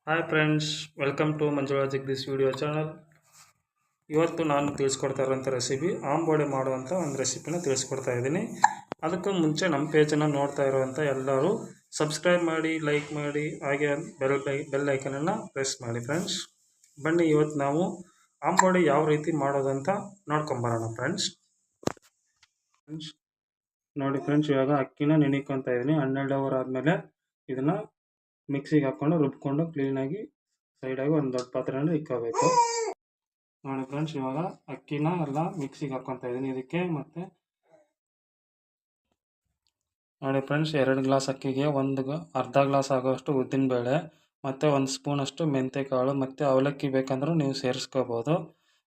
Hi friends, welcome to Manjula Jagadish video channel. ಇವತ್ತು ನಾನು ತಿಳಿಸ್ಕೊಡ್ತಾ ಇರೋಂಥ ರೆಸಿಪಿ ಆಂಬೋಡೆ ಮಾಡುವಂಥ ಒಂದು ರೆಸಿಪಿನ ತಿಳಿಸ್ಕೊಡ್ತಾ ಇದ್ದೀನಿ. ಅದಕ್ಕೂ ಮುಂಚೆ ನಮ್ಮ ಪೇಜನ್ನು ನೋಡ್ತಾ ಇರುವಂಥ ಎಲ್ಲರೂ ಸಬ್ಸ್ಕ್ರೈಬ್ ಮಾಡಿ, ಲೈಕ್ ಮಾಡಿ, ಹಾಗೆ ಬೆಲ್ ಐಕನನ್ನು ಪ್ರೆಸ್ ಮಾಡಿ ಫ್ರೆಂಡ್ಸ್. ಬನ್ನಿ ಇವತ್ತು ನಾವು ಆಂಬೋಡೆ ಯಾವ ರೀತಿ ಮಾಡೋದಂತ ನೋಡ್ಕೊಂಬರೋಣ ಫ್ರೆಂಡ್ಸ್. ನೋಡಿ ಫ್ರೆಂಡ್ಸ್, ಇವಾಗ ಅಕ್ಕಿನ ನೆನೆಕೊತಾ ಇದ್ದೀನಿ. 12 ಅವರ್ ಆದಮೇಲೆ ಇದನ್ನು ಮಿಕ್ಸಿಗೆ ಹಾಕ್ಕೊಂಡು ರುಬ್ಕೊಂಡು ಕ್ಲೀನಾಗಿ ಸೈಡಾಗಿ ಒಂದು ದೊಡ್ಡ ಪಾತ್ರೆಯಲ್ಲಿ ಇಕ್ಕೋಬೇಕು. ನೋಡಿ ಫ್ರೆಂಡ್ಸ್, ಇವಾಗ ಅಕ್ಕಿನ ಎಲ್ಲ ಮಿಕ್ಸಿಗೆ ಹಾಕ್ಕೊತಾ ಇದ್ದೀನಿ. ಇದಕ್ಕೆ ಮತ್ತೆ ನೋಡಿ ಫ್ರೆಂಡ್ಸ್, 2 ಗ್ಲಾಸ್ ಅಕ್ಕಿಗೆ ಅರ್ಧ ಗ್ಲಾಸ್ ಆಗೋಷ್ಟು ಉದ್ದಿನಬೇಳೆ ಮತ್ತು 1 ಸ್ಪೂನಷ್ಟು ಮೆಂತ್ಯಕಾಳು ಮತ್ತು ಅವಲಕ್ಕಿ ಬೇಕಂದ್ರೂ ನೀವು ಸೇರಿಸ್ಕೋಬೋದು.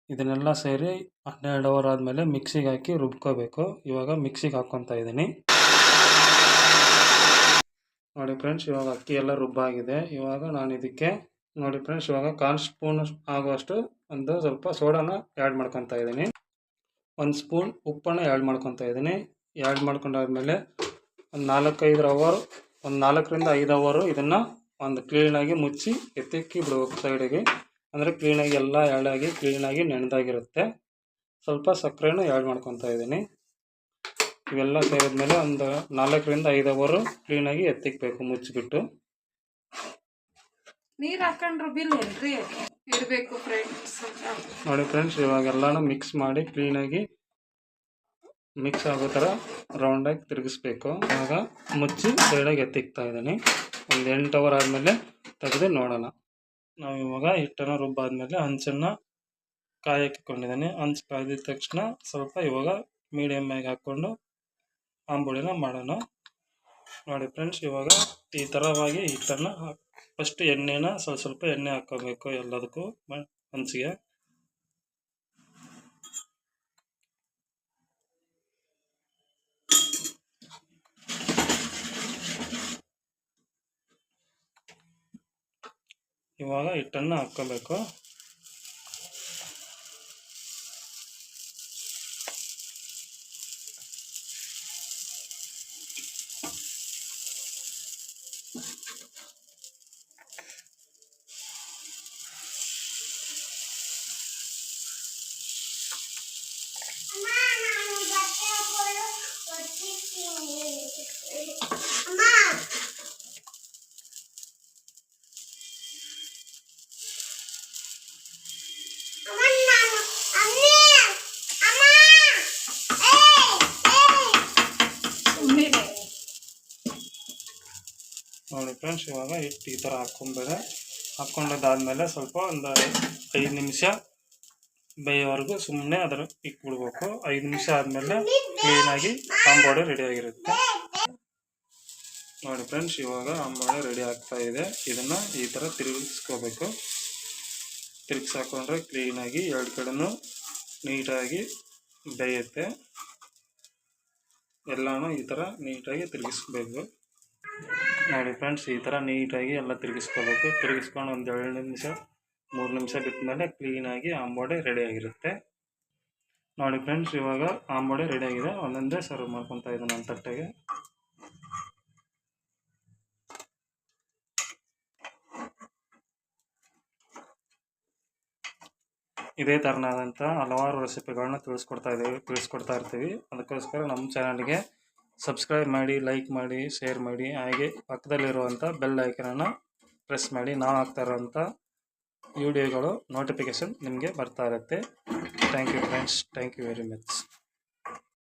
ಇದನ್ನೆಲ್ಲ ಸೇರಿ 12 ಅವರ್ ಆದಮೇಲೆ ಮಿಕ್ಸಿಗೆ ಹಾಕಿ ರುಬ್ಕೋಬೇಕು. ಇವಾಗ ಮಿಕ್ಸಿಗೆ ಹಾಕ್ಕೊತಾ ಇದ್ದೀನಿ. ನೋಡಿ ಫ್ರೆಂಡ್ಸ್, ಇವಾಗ ಅಕ್ಕಿ ಎಲ್ಲ ರುಬ್ಬಾಗಿದೆ. ಇವಾಗ ನಾನು ಇದಕ್ಕೆ ನೋಡಿ ಫ್ರೆಂಡ್ಸ್, ಇವಾಗ 1 ಸ್ಪೂನ್ ಆಗುವಷ್ಟು ಸ್ವಲ್ಪ ಸೋಡಾನ ಆ್ಯಡ್ ಮಾಡ್ಕೊತಾ ಇದ್ದೀನಿ. 1 ಸ್ಪೂನ್ ಉಪ್ಪನ್ನು ಆ್ಯಡ್ ಮಾಡ್ಕೊತಾ ಇದ್ದೀನಿ. ಆ್ಯಡ್ ಮಾಡ್ಕೊಂಡಾದ್ಮೇಲೆ ಒಂದು 4ರಿಂದ 5 ಅವರು ಇದನ್ನು ಕ್ಲೀನಾಗಿ ಮುಚ್ಚಿ ಎತ್ತಿಕ್ಕಿ ಬಿಡಬೇಕು ಸೈಡಿಗೆ. ಅಂದರೆ ಕ್ಲೀನಾಗಿ ಎಲ್ಲ ಆ್ಯಡಾಗಿ ಕ್ಲೀನಾಗಿ ನೆನೆದಾಗಿರುತ್ತೆ. ಸ್ವಲ್ಪ ಸಕ್ಕರೆನೂ ಆ್ಯಡ್ ಮಾಡ್ಕೊತಾ ಇದ್ದೀನಿ. ಇವೆಲ್ಲ ಸೇರಿದ್ಮೇಲೆ ಒಂದು 4ರಿಂದ 5 ಅವರು ಕ್ಲೀನಾಗಿ ಎತ್ತಿಕ್ಬೇಕು ಮುಚ್ಚಿಬಿಟ್ಟು. ನೀರು ಹಾಕೊಂಡ್ರು ಬಿಲ್ ಏನ್ರಿ ಇಡಬೇಕು ಫ್ರೆಂಡ್ಸ್. ನೋಡಿ ಫ್ರೆಂಡ್ಸ್, ಇವಾಗೆಲ್ಲನೂ ಮಿಕ್ಸ್ ಮಾಡಿ ಕ್ಲೀನಾಗಿ ಮಿಕ್ಸ್ ಆಗೋ ಥರ ರೌಂಡಾಗಿ ತಿರುಗಿಸ್ಬೇಕು. ಇವಾಗ ಮುಚ್ಚಿ ಸೈಡಾಗಿ ಎತ್ತಿಕ್ತಾ ಇದ್ದೀನಿ. ಒಂದು 8 ಅವರ್ ಆದಮೇಲೆ ತೆಗೆದು ನೋಡೋಣ. ನಾವು ಇವಾಗ ಹಿಟ್ಟನ್ನು ರುಬ್ಬಾದ್ಮೇಲೆ ಹಂಚನ್ನು ಕಾಯಕ್ಕಿಕೊಂಡಿದ್ದೀನಿ. ಹಂಚು ಕಾಯ್ದಿದ ತಕ್ಷಣ ಸ್ವಲ್ಪ ಇವಾಗ ಮೀಡಿಯಮ್ ಆಗಿ ಹಾಕ್ಕೊಂಡು ಆಂಬೋಳಿನ ಮಾಡೋಣ. ನೋಡಿ ಫ್ರೆಂಡ್ಸ್, ಇವಾಗ ಈ ಥರವಾಗಿ ಹಿಟ್ಟನ್ನು ಫಸ್ಟ್ ಎಣ್ಣೆನ ಸ್ವಲ್ಪ ಎಣ್ಣೆ ಹಾಕ್ಕೋಬೇಕು ಎಲ್ಲದಕ್ಕೂ ಹಂಚಿಗೆ. ಇವಾಗ ಹಿಟ್ಟನ್ನು ಹಾಕ್ಕೋಬೇಕು. ನೋಡಿ ಫ್ರೆಂಡ್ಸ್, ಇವಾಗ ಹಿಟ್ಟು ಈ ಥರ ಹಾಕ್ಕೊಂಡಾದ್ಮೇಲೆ ಸ್ವಲ್ಪ ಒಂದು 5 ನಿಮಿಷ ಬೇಯೋವರೆಗೂ ಸುಮ್ಮನೆ ಅದರ ಇಕ್ಬಿಡ್ಬೇಕು. 5 ನಿಮಿಷ ಆದಮೇಲೆ ಕ್ಲೀನಾಗಿ ಆಂಬೋಡೆ ರೆಡಿಯಾಗಿರುತ್ತೆ. ನೋಡಿ ಫ್ರೆಂಡ್ಸ್, ಇವಾಗ ಆಂಬೋಡೆ ರೆಡಿ ಆಗ್ತಾ ಇದೆ. ಇದನ್ನು ಈ ಥರ ತಿರುಗಿಸ್ಕೋಬೇಕು. ತಿರುಗಿಸಾಕೊಂಡ್ರೆ ಕ್ಲೀನಾಗಿ 2 ಕಡೆನೂ ನೀಟಾಗಿ ಬೇಯುತ್ತೆ. ಎಲ್ಲನೂ ಈ ಥರ ನೀಟಾಗಿ ತಿರುಗಿಸ್ಬೇಕು. ನೋಡಿ ಫ್ರೆಂಡ್ಸ್, ಈ ಥರ ನೀಟಾಗಿ ಎಲ್ಲ ತಿರುಗಿಸ್ಕೋಬೇಕು. ತಿರುಗಿಸ್ಕೊಂಡು ಒಂದು 2 ನಿಮಿಷ 3 ನಿಮಿಷ ಬಿಟ್ಟ ಮೇಲೆ ಕ್ಲೀನಾಗಿ ಆಂಬೋಡೆ ರೆಡಿಯಾಗಿರುತ್ತೆ. ನೋಡಿ ಫ್ರೆಂಡ್ಸ್, ಇವಾಗ ಆಂಬೋಡೆ ರೆಡಿಯಾಗಿದೆ. ಒಂದೊಂದೇ ಸರ್ವ್ ಮಾಡ್ಕೊತಾ ಇದ್ದೀನಿ ನನ್ನ ತಟ್ಟೆಗೆ. ಇದೇ ಥರನಾದಂಥ ಹಲವಾರು ರೆಸಿಪಿಗಳನ್ನ ತಿಳಿಸ್ಕೊಡ್ತಾ ಇರ್ತೀವಿ. ಅದಕ್ಕೋಸ್ಕರ ನಮ್ಮ ಚಾನಲ್ಗೆ ಸಬ್ಸ್ಕ್ರೈಬ್ ಮಾಡಿ, ಲೈಕ್ ಮಾಡಿ, ಶೇರ್ ಮಾಡಿ, ಹಾಗೆ ಪಕ್ಕದಲ್ಲಿರುವಂಥ ಬೆಲ್ ಐಕನನ್ನು ಪ್ರೆಸ್ ಮಾಡಿ. ನಾವು ಹಾಕ್ತಾ ಇರೋಂಥ ವಿಡಿಯೋಗಳು ನೋಟಿಫಿಕೇಷನ್ ನಿಮಗೆ ಬರ್ತಾ ಇರುತ್ತೆ. Thank you friends, thank you very much.